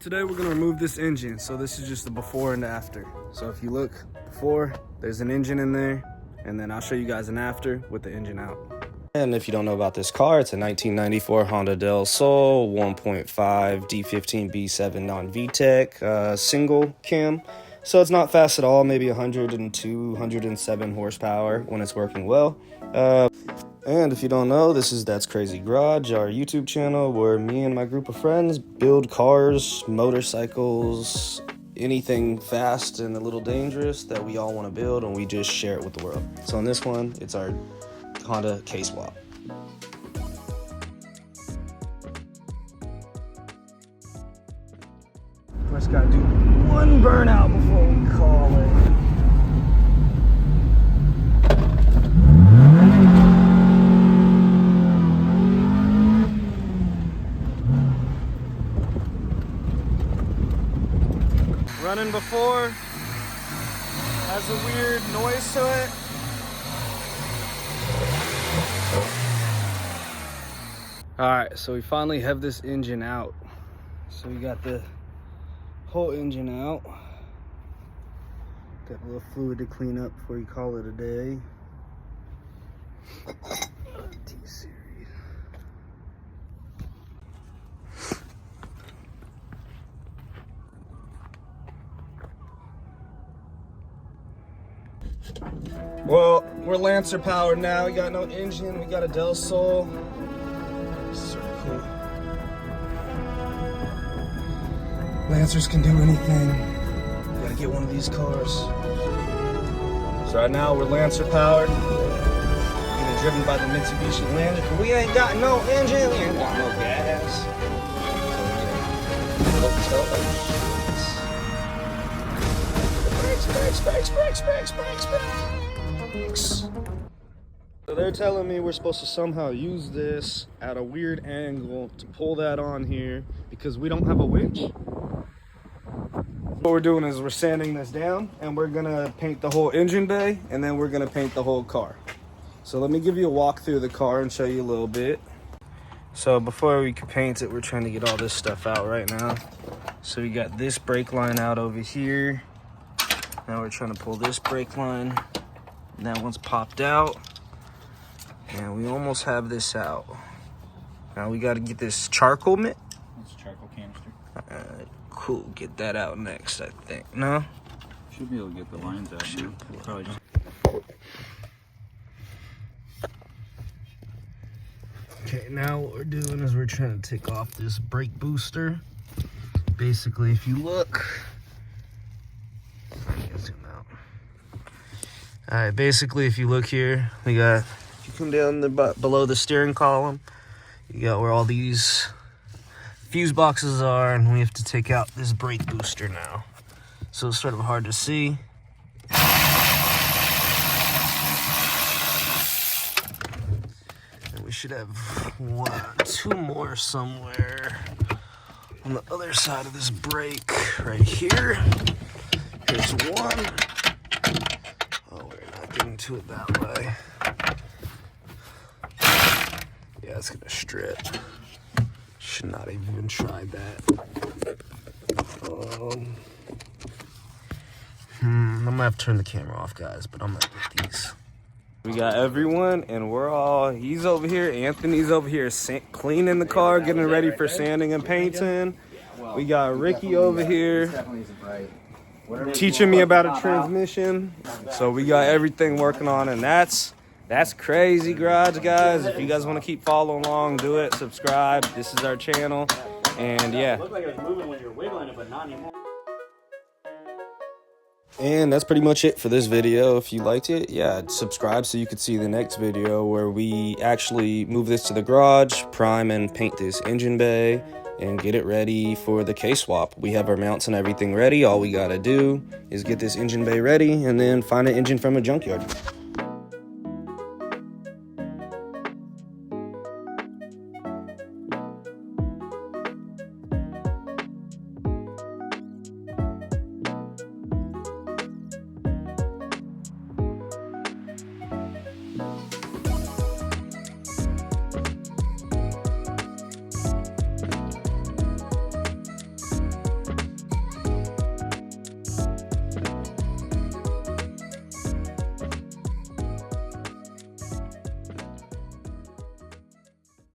Today we're gonna remove this engine. So this is just the before and after. So if you look before, there's an engine in there, and then I'll show you guys an after with the engine out. And if you don't know about this car, it's a 1994 Honda Del Sol 1.5 D15B7 non-VTEC single cam. So it's not fast at all, maybe 102, 107 horsepower when it's working well. And if you don't know, this is That's Crazy Garage, our YouTube channel where me and my group of friends build cars, motorcycles, anything fast and a little dangerous that we all want to build, and we just share it with the world. So in this one, it's our Honda K-Swap. Just gotta do one burnout before we call it. Running before has a weird noise to it. All right, so we finally have this engine out. So we got the whole engine out. Got a little fluid to clean up before you call it a day. T-Series. Well, we're Lancer powered now. We got no engine. We got a Del Sol. Super cool. Lancers can do anything. We gotta get one of these cars. So right now we're Lancer powered. Getting driven by the Mitsubishi Lancer. We ain't got no engine. We ain't got no gas. Brakes. So they're telling me we're supposed to somehow use this at a weird angle to pull that on here because we don't have a winch. What we're doing is we're sanding this down and we're gonna paint the whole engine bay and then we're gonna paint the whole car. So let me give you a walk through the car and show you a little bit. So before we can paint it, we're trying to get all this stuff out right now. So we got this brake line out over here. Now we're trying to pull this brake line. And that one's popped out. And we almost have this out. Now we got to get this charcoal mitt. It's a charcoal canister. Cool. Get that out next, I think. No? Should be able to get the lines out. Probably just... Okay, now what we're doing is we're trying to take off this brake booster. Basically, if you look... Zoom out. Alright, basically if you look here, we got, if you come down below the steering column, you got where all these fuse boxes are, and we have to take out this brake booster now. So it's sort of hard to see. And we should have one or two more somewhere on the other side of this brake, right here. Here's one. Oh, we're not getting to it that way. Yeah, it's gonna strip. Should not have even tried that. I'm gonna have to turn the camera off, guys, but I'm gonna get these. We got everyone, and we're all, he's over here, Anthony's over here cleaning the car, getting ready for sanding and painting. We got Ricky over here teaching me about a transmission. So we got everything working on, and that's Crazy Garage, guys. If you guys want to keep following along, do it. Subscribe. This is our channel, and yeah. It looked like it was moving when you're wiggling it, but not anymore. And that's pretty much it for this video. If you liked it, yeah, subscribe so you could see the next video where we actually move this to the garage, prime and paint this engine bay, and get it ready for the K-Swap. We have our mounts and everything ready. All we gotta do is get this engine bay ready and then find an engine from a junkyard.